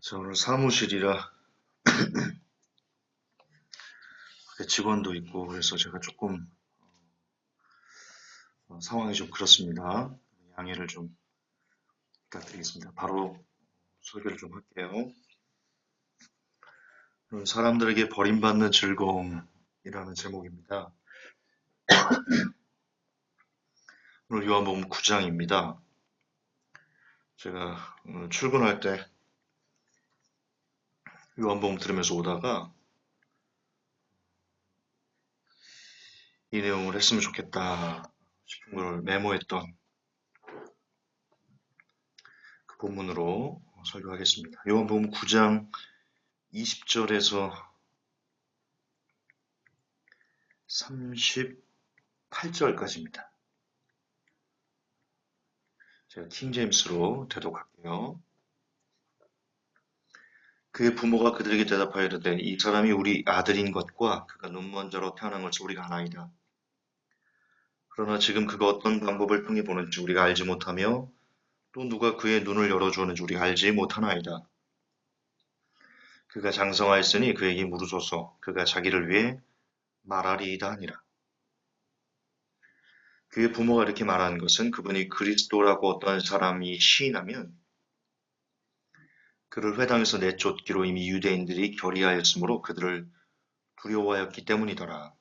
저 오늘 사무실이라 직원도 있고 그래서 제가 조금 상황이 좀 그렇습니다. 양해를 좀 부탁드리겠습니다. 바로 소개를 좀 할게요. 오늘 사람들에게 버림받는 즐거움이라는 제목입니다. 오늘 요한복음 9장입니다. 제가 오늘 출근할 때 요한복음 들으면서 오다가 이 내용을 했으면 좋겠다 싶은 걸 메모했던 그 본문으로 설교하겠습니다. 요한복음 9장 20절에서 38절까지입니다. 제가 킹제임스로 대독할게요. 그의 부모가 그들에게 대답하여 이르되 이 사람이 우리 아들인 것과 그가 눈먼저로 태어난 것을 우리가 아나이다. 그러나 지금 그가 어떤 방법을 통해 보는지 우리가 알지 못하며 또 누가 그의 눈을 열어주었는지 우리가 알지 못하나이다. 그가 장성하였으니 그에게 물으소서 그가 자기를 위해 말하리이다 하니라. 그의 부모가 이렇게 말하는 것은 그분이 그리스도라고 어떤 사람이 시인하면 그를 회당에서 내쫓기로 이미 유대인들이 결의하였으므로 그들을 두려워하였기 때문이더라.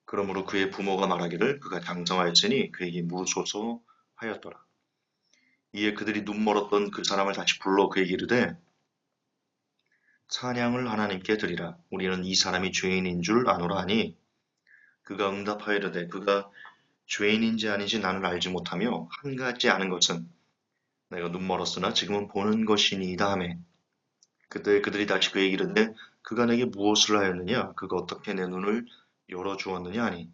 그러므로 그의 부모가 말하기를 그가 장성하였으니 그에게 물으소서 하였더라. 이에 그들이 눈멀었던 그 사람을 다시 불러 그에게 이르되 찬양을 하나님께 드리라. 우리는 이 사람이 죄인인 줄 아노라 하니 그가 응답하여 이르되 그가 죄인인지 아닌지 나는 알지 못하며 한 가지 아는 것은 내가 눈멀었으나 지금은 보는 것이니이다 하매 그때 그들이 다시 그에게 이르되 그가 내게 무엇을 하였느냐 그가 어떻게 내 눈을 열어주었느냐 하니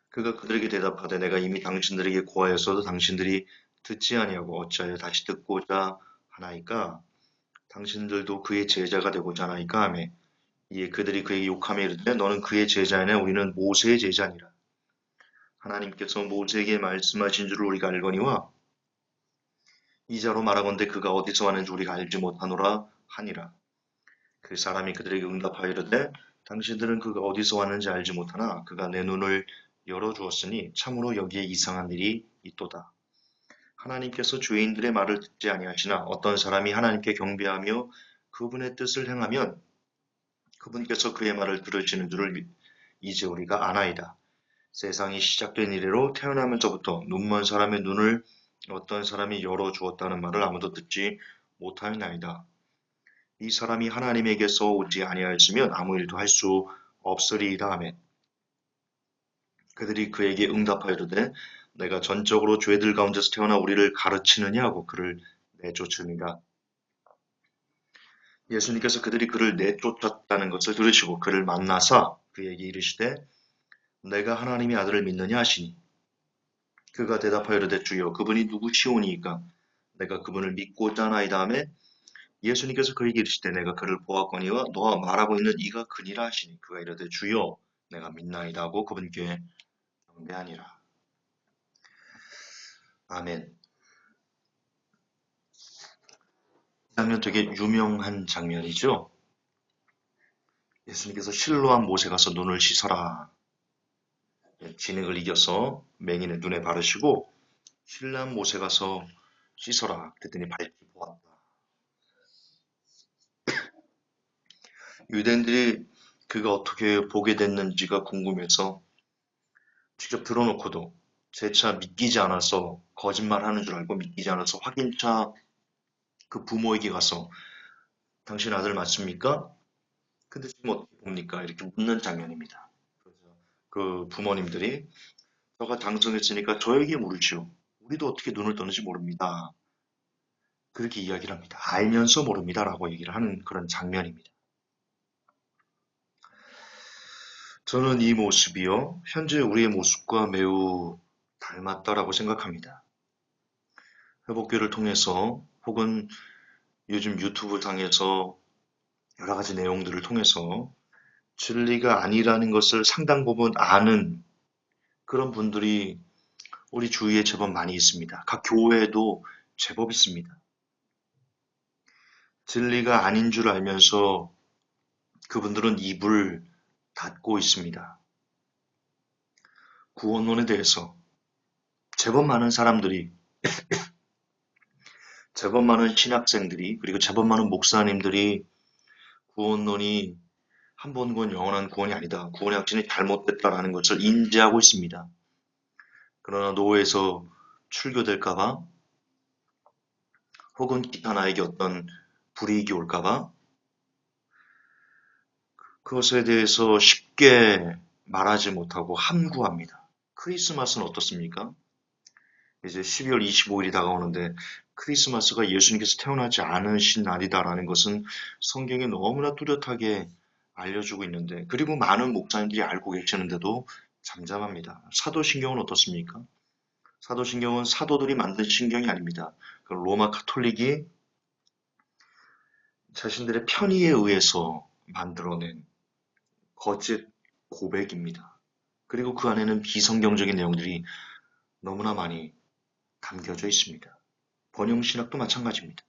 그가 그들에게 대답하되 내가 이미 당신들에게 고하였어도 당신들이 듣지 아니하고 어찌하여 다시 듣고자 하나이까 당신들도 그의 제자가 되고자 하나이까 하매 이에 그들이 그에게 욕하며 이르되 너는 그의 제자이나 우리는 모세의 제자니라. 하나님께서 모세에게 말씀하신 줄을 우리가 알거니와 이자로 말하건대 그가 어디서 왔는지 우리가 알지 못하노라 하니라. 그 사람이 그들에게 응답하여 이르되 당신들은 그가 어디서 왔는지 알지 못하나 그가 내 눈을 열어주었으니 참으로 여기에 이상한 일이 있도다. 하나님께서 죄인들의 말을 듣지 아니하시나 어떤 사람이 하나님께 경배하며 그분의 뜻을 행하면 그분께서 그의 말을 들으시는 줄을 이제 우리가 아나이다. 세상이 시작된 이래로 태어나면서부터 눈먼 사람의 눈을 어떤 사람이 열어주었다는 말을 아무도 듣지 못하였나이다. 이 사람이 하나님에게서 오지 아니하였으면 아무 일도 할 수 없으리이다 하며 그들이 그에게 응답하여 이르되 내가 전적으로 죄들 가운데서 태어나 우리를 가르치느냐 하고 그를 내쫓으니라. 예수님께서 그들이 그를 내쫓았다는 것을 들으시고 그를 만나사 그에게 이르시되 내가 하나님의 아들을 믿느냐 하시니 그가 대답하여 이르되 주여 그분이 누구시오니이까 내가 그분을 믿고자 하나이다 하매 예수님께서 그에게 이르시되 내가 그를 보았거니와 너와 말하고 있는 이가 그니라 하시니 그가 이르되 주여 내가 믿나이다 하고 그분께 경배하니라. 아멘. 이 장면 되게 유명한 장면이죠. 예수님께서 실로암 못에 가서 눈을 씻어라. 진흙을 이겨서 맹인의 눈에 바르시고 실로암 못에 가서 씻어라. 그랬더니 밝히 보았다. 유대인들이 그가 어떻게 보게 됐는지가 궁금해서 직접 들어놓고도 재차 믿기지 않아서 거짓말하는 줄 알고 믿기지 않아서 확인차 그 부모에게 가서 당신 아들 맞습니까? 근데 지금 어떻게 봅니까? 이렇게 묻는 장면입니다. 그래서 그 부모님들이 저가 장성했으니까 저에게 물으시오. 우리도 어떻게 눈을 뜨는지 모릅니다. 그렇게 이야기를 합니다. 알면서 모릅니다라고 얘기를 하는 그런 장면입니다. 저는 이 모습이요, 현재 우리의 모습과 매우 닮았다라고 생각합니다. 회복교를 통해서 혹은 요즘 유튜브 상에서 여러 가지 내용들을 통해서 진리가 아니라는 것을 상당 부분 아는 그런 분들이 우리 주위에 제법 많이 있습니다. 각 교회에도 제법 있습니다. 진리가 아닌 줄 알면서 그분들은 입을 닫고 있습니다. 구원론에 대해서 제법 많은 사람들이, 제법 많은 신학생들이, 그리고 제법 많은 목사님들이 구원론이 한 번 구원 영원한 구원이 아니다. 구원의 확신이 잘못됐다라는 것을 인지하고 있습니다. 그러나 노예에서 출교될까봐 혹은 기타 나에게 어떤 불이익이 올까봐 그것에 대해서 쉽게 말하지 못하고 함구합니다. 크리스마스는 어떻습니까? 이제 12월 25일이 다가오는데 크리스마스가 예수님께서 태어나지 않으신 날이다라는 것은 성경에 너무나 뚜렷하게 알려주고 있는데, 그리고 많은 목사님들이 알고 계시는데도 잠잠합니다. 사도신경은 어떻습니까? 사도신경은 사도들이 만든 신경이 아닙니다. 그 로마 카톨릭이 자신들의 편의에 의해서 만들어낸 거짓 고백입니다. 그리고 그 안에는 비성경적인 내용들이 너무나 많이 담겨져 있습니다. 번영신학도 마찬가지입니다.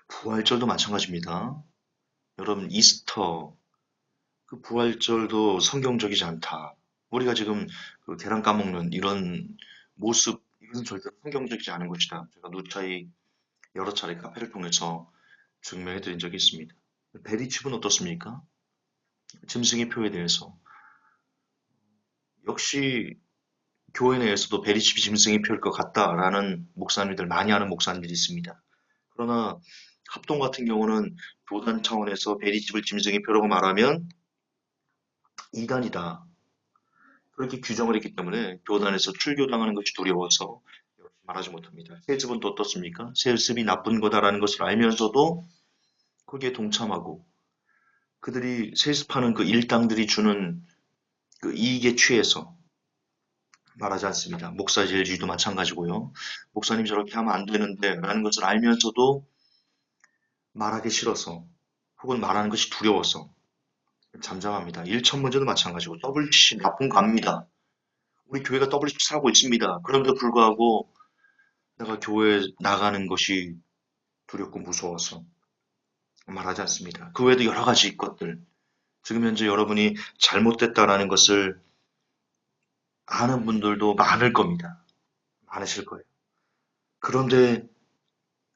부활절도 마찬가지입니다. 여러분, 이스터, 그 부활절도 성경적이지 않다. 우리가 지금 그 계란 까먹는 이런 모습, 이것은 절대 성경적이지 않은 것이다. 제가 누차히 여러 차례 카페를 통해서 증명해 드린 적이 있습니다. 베리칩은 어떻습니까? 짐승의 표에 대해서. 역시 교회 내에서도 베리칩이 짐승의 표일 것 같다라는 목사님들, 많이 아는 목사님들이 있습니다. 그러나 합동 같은 경우는 교단 차원에서 베리칩을 짐승의 표라고 말하면 이단이다. 그렇게 규정을 했기 때문에 교단에서 출교당하는 것이 두려워서 말하지 못합니다. 세습은 또 어떻습니까? 세습이 나쁜 거다라는 것을 알면서도 거기에 동참하고 그들이 세습하는 그 일당들이 주는 그 이익에 취해서 말하지 않습니다. 목사질주의도 마찬가지고요. 목사님 저렇게 하면 안 되는데 라는 것을 알면서도 말하기 싫어서 혹은 말하는 것이 두려워서 잠잠합니다. 일천 문제도 마찬가지고 WCC 나쁜 거 압니다. 우리 교회가 WCC 하고 있습니다. 그럼에도 불구하고 내가 교회에 나가는 것이 두렵고 무서워서 말하지 않습니다. 그 외에도 여러 가지 것들, 지금 현재 여러분이 잘못됐다라는 것을 아는 분들도 많을 겁니다. 많으실 거예요. 그런데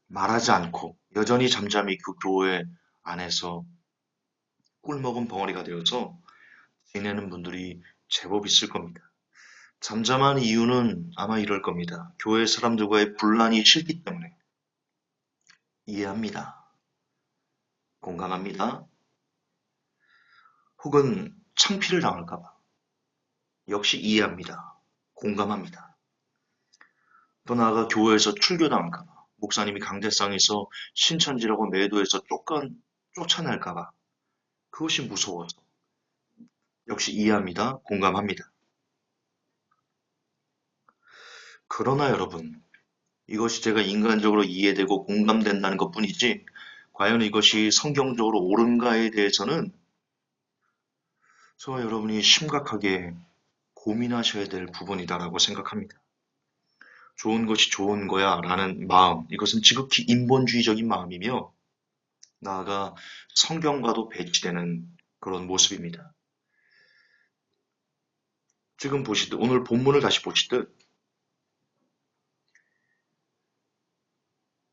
말하지 않고 여전히 잠잠히 그 교회 안에서 꿀먹은 벙어리가 되어서 지내는 분들이 제법 있을 겁니다. 잠잠한 이유는 아마 이럴 겁니다. 교회 사람들과의 분란이 싫기 때문에. 이해합니다. 공감합니다. 혹은 창피를 당할까 봐. 역시 이해합니다. 공감합니다. 또 나아가 교회에서 출교당할까 봐. 목사님이 강대상에서 신천지라고 매도해서 쫓아낼까 봐. 그것이 무서워서. 역시 이해합니다. 공감합니다. 그러나 여러분, 이것이 제가 인간적으로 이해되고 공감된다는 것뿐이지, 과연 이것이 성경적으로 옳은가에 대해서는 저와 여러분이 심각하게 고민하셔야 될 부분이다라고 생각합니다. 좋은 것이 좋은 거야 라는 마음, 이것은 지극히 인본주의적인 마음이며, 나아가 성경과도 배치되는 그런 모습입니다. 지금 보시듯, 오늘 본문을 다시 보시듯,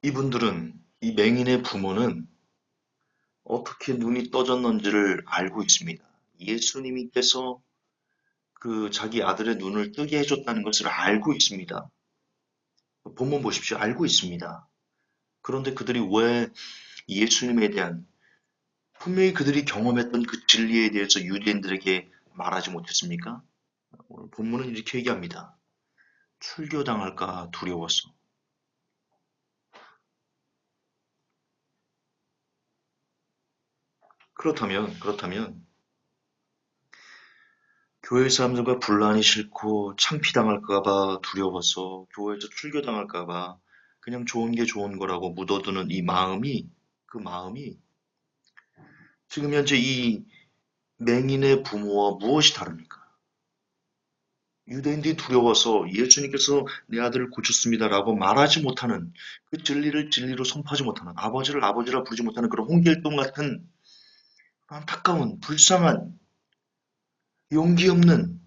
이분들은, 이 맹인의 부모는 어떻게 눈이 떠졌는지를 알고 있습니다. 예수님께서 그 자기 아들의 눈을 뜨게 해줬다는 것을 알고 있습니다. 본문 보십시오. 알고 있습니다. 그런데 그들이 왜 예수님에 대한 분명히 그들이 경험했던 그 진리에 대해서 유대인들에게 말하지 못했습니까? 오늘 본문은 이렇게 얘기합니다. 출교당할까 두려워서. 그렇다면 교회 사람들과 분란이 싫고 창피당할까 봐 두려워서 교회에서 출교당할까 봐 그냥 좋은 게 좋은 거라고 묻어두는 이 마음이, 그 마음이 지금 현재 이 맹인의 부모와 무엇이 다릅니까? 유대인들이 두려워서 예수님께서 내 아들을 고쳤습니다라고 말하지 못하는 그 진리를 진리로 선포하지 못하는 아버지를 아버지라 부르지 못하는 그런 홍길동 같은 안타까운 불쌍한 용기 없는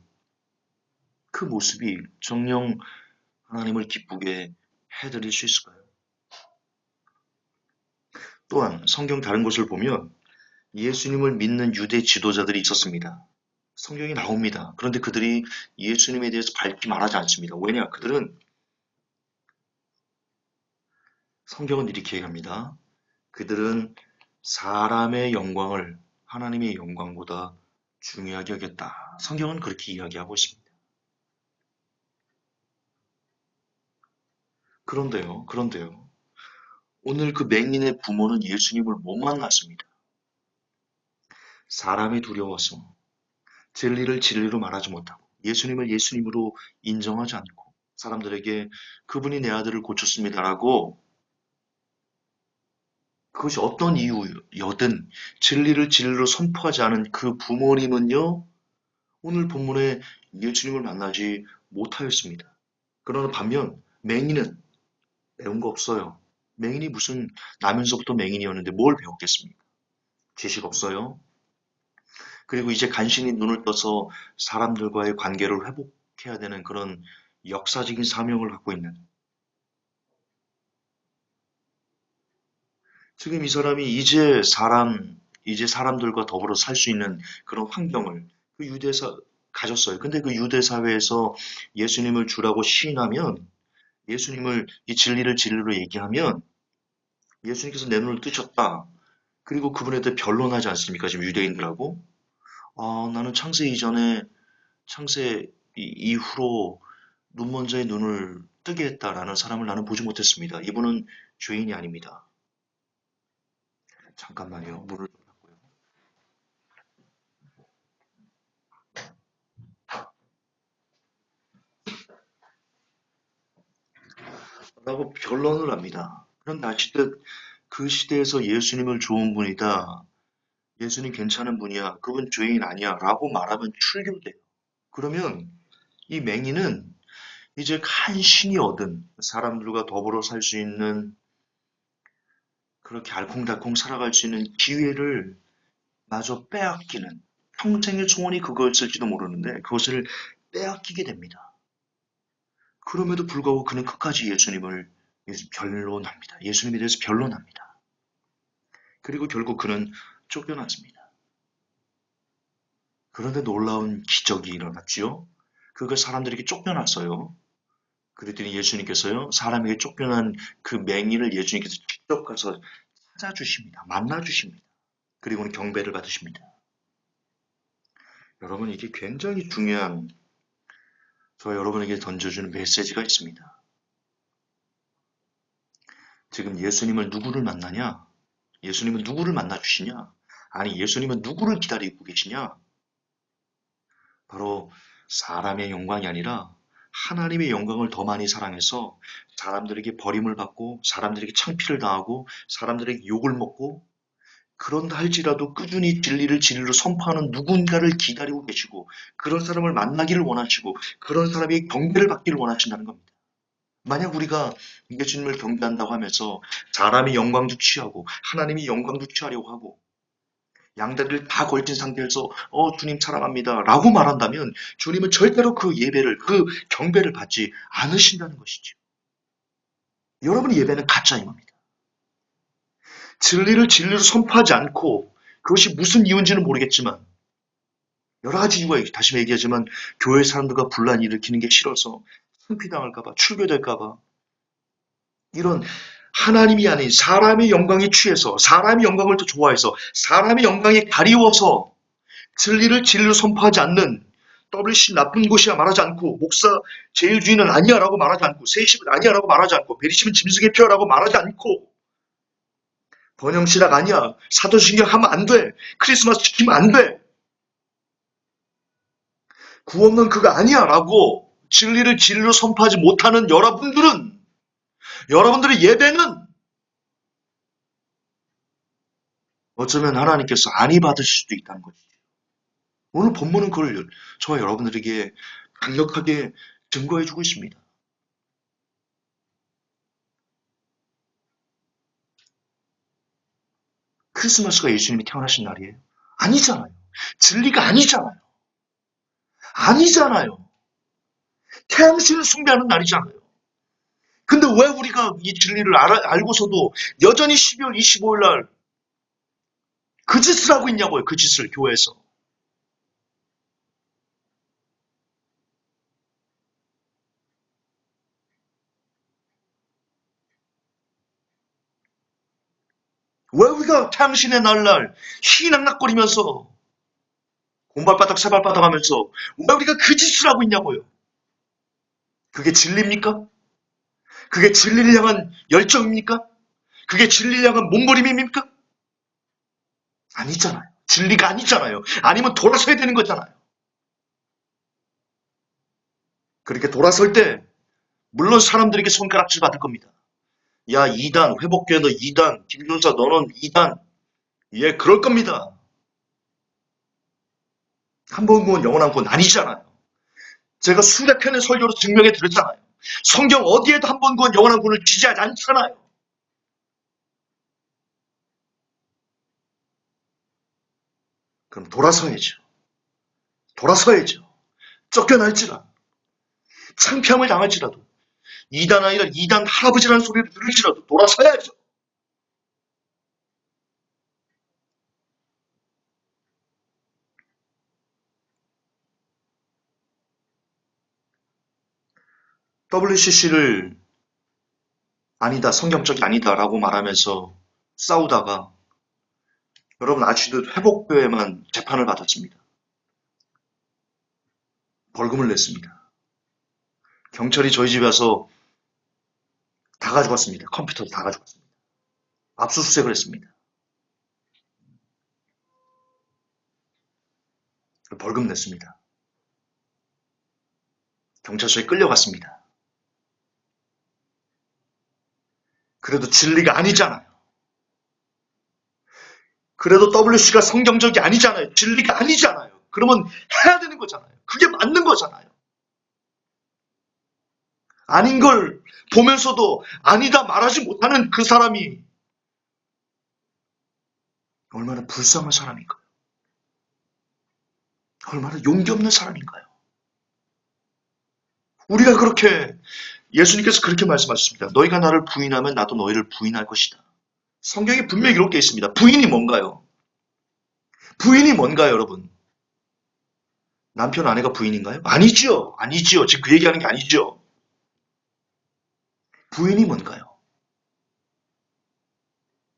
그 모습이 정녕 하나님을 기쁘게 해드릴 수 있을까요? 또한 성경 다른 곳을 보면 예수님을 믿는 유대 지도자들이 있었습니다. 성경이 나옵니다. 그런데 그들이 예수님에 대해서 밝히 말하지 않습니다. 왜냐? 그들은 성경은 이렇게 얘기합니다. 그들은 사람의 영광을 하나님의 영광보다 중요하게 여겼다. 성경은 그렇게 이야기하고 있습니다. 그런데요. 오늘 그 맹인의 부모는 예수님을 못 만났습니다. 사람이 두려워서 진리를 진리로 말하지 못하고 예수님을 예수님으로 인정하지 않고 사람들에게 그분이 내 아들을 고쳤습니다라고 그것이 어떤 이유여든 진리를 진리로 선포하지 않은 그 부모님은요, 오늘 본문에 예수님을 만나지 못하였습니다. 그러나 반면 맹인은 배운 거 없어요. 맹인이 무슨 나면서부터 맹인이었는데 뭘 배웠겠습니까? 지식 없어요. 그리고 이제 간신히 눈을 떠서 사람들과의 관계를 회복해야 되는 그런 역사적인 사명을 갖고 있는 지금 이 사람이 이제 사람들과 더불어 살 수 있는 그런 환경을 그 유대사 가졌어요. 근데 그 유대 사회에서 예수님을 주라고 시인하면 예수님을 이 진리를 진리로 얘기하면 예수님께서 내 눈을 뜨셨다. 그리고 그분에 대해 변론하지 않습니까? 지금 유대인들하고. 아, 나는 창세 이전에 창세 이후로 눈먼저의 눈을 뜨게 했다라는 사람을 나는 보지 못했습니다. 이분은 죄인이 아닙니다. 잠깐만요. 문을 좀 닫고요. 라고 변론을 합니다. 그런데 아시듯 그 시대에서 예수님을 좋은 분이다. 예수님 괜찮은 분이야. 그분 죄인 아니야. 라고 말하면 출교돼요. 그러면 이 맹인은 이제 간신히 얻은 사람들과 더불어 살 수 있는 그렇게 알콩달콩 살아갈 수 있는 기회를 마저 빼앗기는 평생의 소원이 그거였을지도 모르는데 그것을 빼앗기게 됩니다. 그럼에도 불구하고 그는 끝까지 예수님을 변론합니다. 예수님에 대해서 변론합니다. 그리고 결국 그는 쫓겨났습니다. 그런데 놀라운 기적이 일어났지요. 그가 사람들에게 쫓겨났어요. 그랬더니 예수님께서요, 사람에게 쫓겨난 그 맹인을 예수님께서 직접 가서 찾아주십니다. 만나주십니다. 그리고는 경배를 받으십니다. 여러분, 이게 굉장히 중요한 저 여러분에게 던져주는 메시지가 있습니다. 지금 예수님을 누구를 만나냐? 예수님은 누구를 만나주시냐? 아니, 예수님은 누구를 기다리고 계시냐? 바로 사람의 영광이 아니라 하나님의 영광을 더 많이 사랑해서 사람들에게 버림을 받고 사람들에게 창피를 당하고 사람들에게 욕을 먹고 그런다 할지라도 꾸준히 진리를 진리로 선포하는 누군가를 기다리고 계시고 그런 사람을 만나기를 원하시고 그런 사람이 경배를 받기를 원하신다는 겁니다. 만약 우리가 예수님을 경배한다고 하면서 사람의 영광도 취하고 하나님이 영광도 취하려고 하고 양다리를 다 걸친 상태에서 주님 사랑합니다 라고 말한다면 주님은 절대로 그 예배를 그 경배를 받지 않으신다는 것이죠. 여러분의 예배는 가짜인 겁니다. 진리를 진리로 선포하지 않고 그것이 무슨 이유인지는 모르겠지만 여러 가지 이유가 다시 얘기하지만 교회 사람들과 분란 일으키는 게 싫어서 승피당할까봐 출교될까봐 이런 하나님이 아닌 사람의 영광에 취해서 사람의 영광을 더 좋아해서 사람의 영광에 가리워서 진리를 진리로 선포하지 않는 WC 나쁜 곳이야 말하지 않고 목사 제일주의는 아니야 라고 말하지 않고 세십은 아니야 라고 말하지 않고 베리심은 짐승의 표라고 말하지 않고 번영신학 아니야 사도신경 하면 안 돼 크리스마스 지키면 안 돼 구원은 그거 아니야 라고 진리를 진리로 선포하지 못하는 여러분들의 예배는 어쩌면 하나님께서 안위 받으실 수도 있다는 것이죠. 오늘 본문은 그걸 저와 여러분들에게 강력하게 증거해주고 있습니다. 크리스마스가 예수님이 태어나신 날이에요? 아니잖아요. 진리가 아니잖아요. 아니잖아요. 태양신을 숭배하는 날이잖아요. 근데 왜 우리가 이 진리를 알고서도 여전히 12월 25일 날 그 짓을 하고 있냐고요. 그 짓을 교회에서. 왜 우리가 태양신의 날날 희낙낙거리면서 공발바닥 세발바닥 하면서 왜 우리가 그 짓을 하고 있냐고요. 그게 진리입니까? 그게 진리를 향한 열정입니까? 그게 진리를 향한 몸부림입니까? 아니잖아요. 진리가 아니잖아요. 아니면 돌아서야 되는 거잖아요. 그렇게 돌아설 때 물론 사람들에게 손가락질 받을 겁니다. 야, 이단, 회복교회 너 이단, 김준사 너는 이단. 예, 그럴 겁니다. 한 번 구원 영원한 구원 아니잖아요. 제가 수백 편의 설교로 증명해 드렸잖아요. 성경 어디에도 한 번 구원 영원한 구원을 지지하지 않잖아요. 그럼 돌아서야죠. 돌아서야죠. 쫓겨날지라도, 창피함을 당할지라도, 이단 아니라 이단 할아버지라는 소리를 들을지라도 돌아서야죠. WCC를 아니다, 성경적이 아니다라고 말하면서 싸우다가 여러분 아시듯 회복교회만 재판을 받았습니다. 벌금을 냈습니다. 경찰이 저희 집에 와서 다 가져갔습니다. 컴퓨터도 다 가져갔습니다. 압수수색을 했습니다. 벌금 냈습니다. 경찰서에 끌려갔습니다. 그래도 진리가 아니잖아요. 그래도 WC가 성경적이 아니잖아요. 진리가 아니잖아요. 그러면 해야 되는 거잖아요. 그게 맞는 거잖아요. 아닌 걸 보면서도 아니다 말하지 못하는 그 사람이 얼마나 불쌍한 사람인가요? 얼마나 용기 없는 사람인가요? 우리가 그렇게 예수님께서 그렇게 말씀하셨습니다. 너희가 나를 부인하면 나도 너희를 부인할 것이다. 성경에 분명히 이렇게 있습니다. 부인이 뭔가요? 부인이 뭔가요, 여러분? 남편 아내가 부인인가요? 아니지요. 아니지요. 지금 그 얘기하는 게 아니죠. 부인이 뭔가요?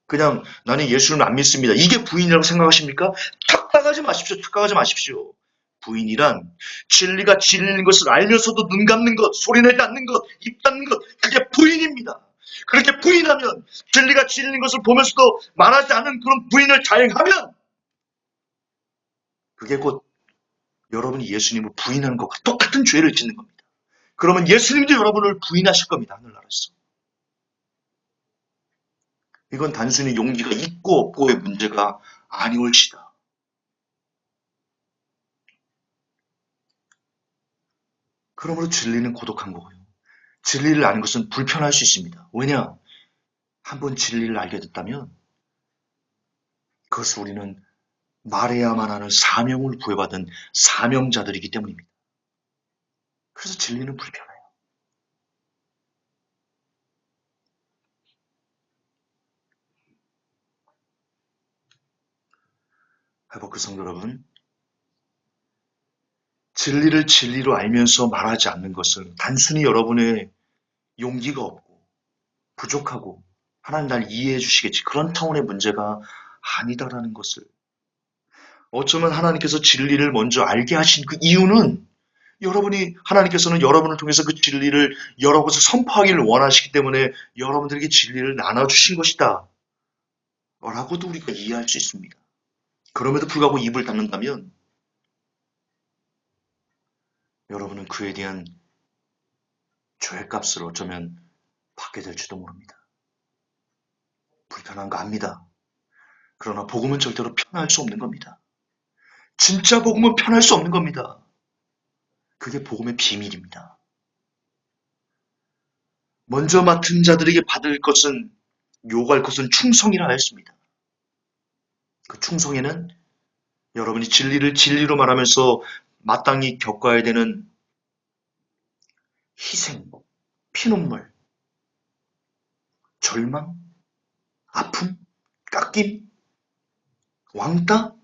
그냥 나는 예수를 안 믿습니다. 이게 부인이라고 생각하십니까? 착각하지 마십시오. 착각하지 마십시오. 부인이란 진리가 진리인 것을 알면서도 눈 감는 것, 소리 내지 않는 것, 입 닫는 것, 그게 부인입니다. 그렇게 부인하면 진리가 진리인 것을 보면서도 말하지 않는 그런 부인을 자행하면 그게 곧 여러분이 예수님을 부인하는 것과 똑같은 죄를 짓는 겁니다. 그러면 예수님도 여러분을 부인하실 겁니다. 하늘나라에서. 이건 단순히 용기가 있고 없고의 문제가 아니올시다. 그러므로 진리는 고독한 거고요. 진리를 아는 것은 불편할 수 있습니다. 왜냐? 한번 진리를 알게 됐다면 그것을 우리는 말해야만 하는 사명을 부여받은 사명자들이기 때문입니다. 그래서 진리는 불편해요. 회복그 성도 여러분, 진리를 진리로 알면서 말하지 않는 것은 단순히 여러분의 용기가 없고 부족하고 하나님 날 이해해 주시겠지 그런 차원의 문제가 아니다라는 것을 어쩌면 하나님께서 진리를 먼저 알게 하신 그 이유는 하나님께서는 여러분을 통해서 그 진리를 여러 곳에 선포하기를 원하시기 때문에 여러분들에게 진리를 나눠주신 것이다. 라고도 우리가 이해할 수 있습니다. 그럼에도 불구하고 입을 닫는다면 여러분은 그에 대한 죄값을 어쩌면 받게 될지도 모릅니다. 불편한 거 압니다. 그러나 복음은 절대로 편할 수 없는 겁니다. 진짜 복음은 편할 수 없는 겁니다. 그게 복음의 비밀입니다. 먼저 맡은 자들에게 받을 것은 요구할 것은 충성이라 했습니다. 그 충성에는 여러분이 진리를 진리로 말하면서 마땅히 겪어야 되는 희생, 피눈물, 절망, 아픔, 깎임, 왕따,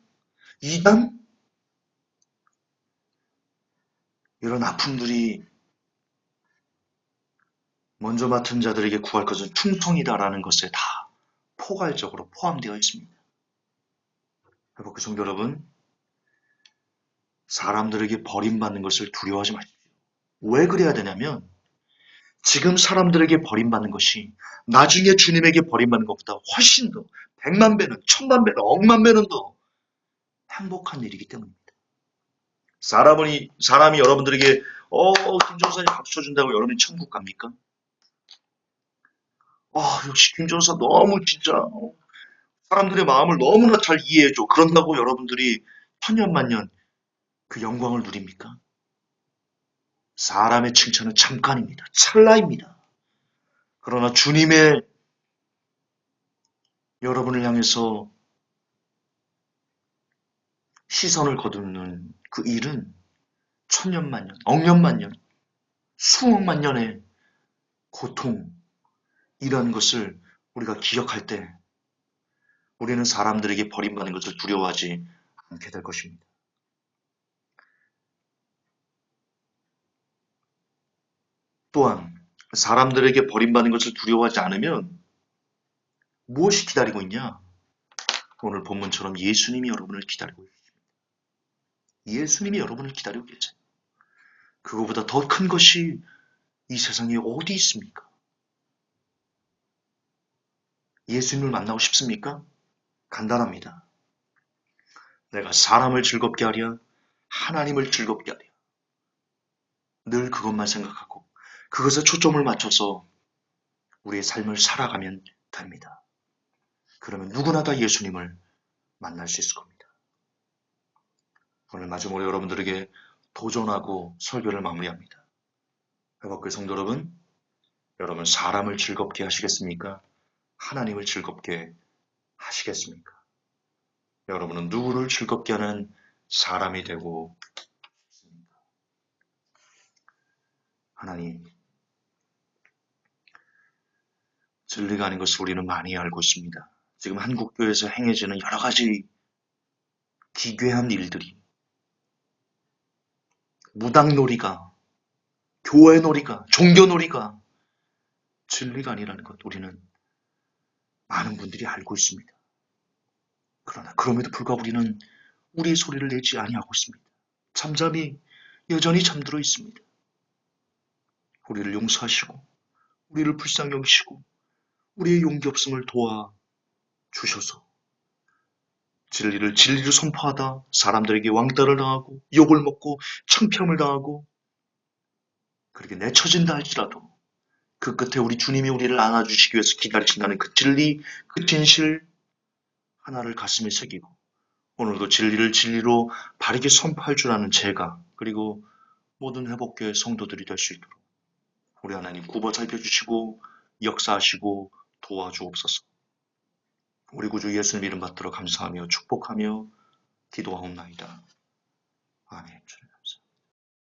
이단 이런 아픔들이 먼저 맡은 자들에게 구할 것은 충성이다라는 것에 다 포괄적으로 포함되어 있습니다. 회복교 성도 여러분, 사람들에게 버림받는 것을 두려워하지 마십시오. 왜 그래야 되냐면 지금 사람들에게 버림받는 것이 나중에 주님에게 버림받는 것보다 훨씬 더 100만 배는 1000만 배는 억만 배는 더 행복한 일이기 때문입니다. 사람이 여러분들에게 김종사님 박수 쳐준다고 여러분이 천국 갑니까? 역시 김종사 너무 진짜 사람들의 마음을 너무나 잘 이해해줘. 그런다고 여러분들이 천년만년 그 영광을 누립니까? 사람의 칭찬은 잠깐입니다. 찰나입니다. 그러나 주님의 여러분을 향해서 시선을 거두는 그 일은 천년만년, 억년만년, 수억만년의 고통이라는 것을 우리가 기억할 때 우리는 사람들에게 버림받는 것을 두려워하지 않게 될 것입니다. 또한 사람들에게 버림받는 것을 두려워하지 않으면 무엇이 기다리고 있냐? 오늘 본문처럼 예수님이 여러분을 기다리고 있습니다. 예수님이 여러분을 기다리고 계세요. 그거보다 더 큰 것이 이 세상에 어디 있습니까? 예수님을 만나고 싶습니까? 간단합니다. 내가 사람을 즐겁게 하랴, 하나님을 즐겁게 하랴. 늘 그것만 생각하고 그것에 초점을 맞춰서 우리의 삶을 살아가면 됩니다. 그러면 누구나 다 예수님을 만날 수 있을 겁니다. 오늘 마지막으로 여러분들에게 도전하고 설교를 마무리합니다. 회복교회 성도 여러분, 여러분 사람을 즐겁게 하시겠습니까? 하나님을 즐겁게 하시겠습니까? 여러분은 누구를 즐겁게 하는 사람이 되고 있습니까? 하나님, 진리가 아닌 것을 우리는 많이 알고 있습니다. 지금 한국교회에서 행해지는 여러 가지 기괴한 일들이 무당놀이가, 교회놀이가, 종교놀이가 진리가 아니라는 것 우리는 많은 분들이 알고 있습니다. 그러나 그럼에도 불구하고 우리는 우리의 소리를 내지 아니하고 있습니다. 잠잠히 여전히 잠들어 있습니다. 우리를 용서하시고 우리를 불쌍히 여기시고 우리의 용기 없음을 도와주셔서 진리를 진리로 선포하다 사람들에게 왕따를 당하고 욕을 먹고 창피함을 당하고 그렇게 내쳐진다 할지라도 그 끝에 우리 주님이 우리를 안아주시기 위해서 기다리신다는 그 진리, 그 진실 하나를 가슴에 새기고 오늘도 진리를 진리로 바르게 선포할 줄 아는 제가 그리고 모든 회복교회 성도들이 될 수 있도록 우리 하나님 굽어 살펴주시고 역사하시고 도와주옵소서. 우리 구주 예수님 이름 받들어 감사하며 축복하며 기도하옵나이다. 아멘.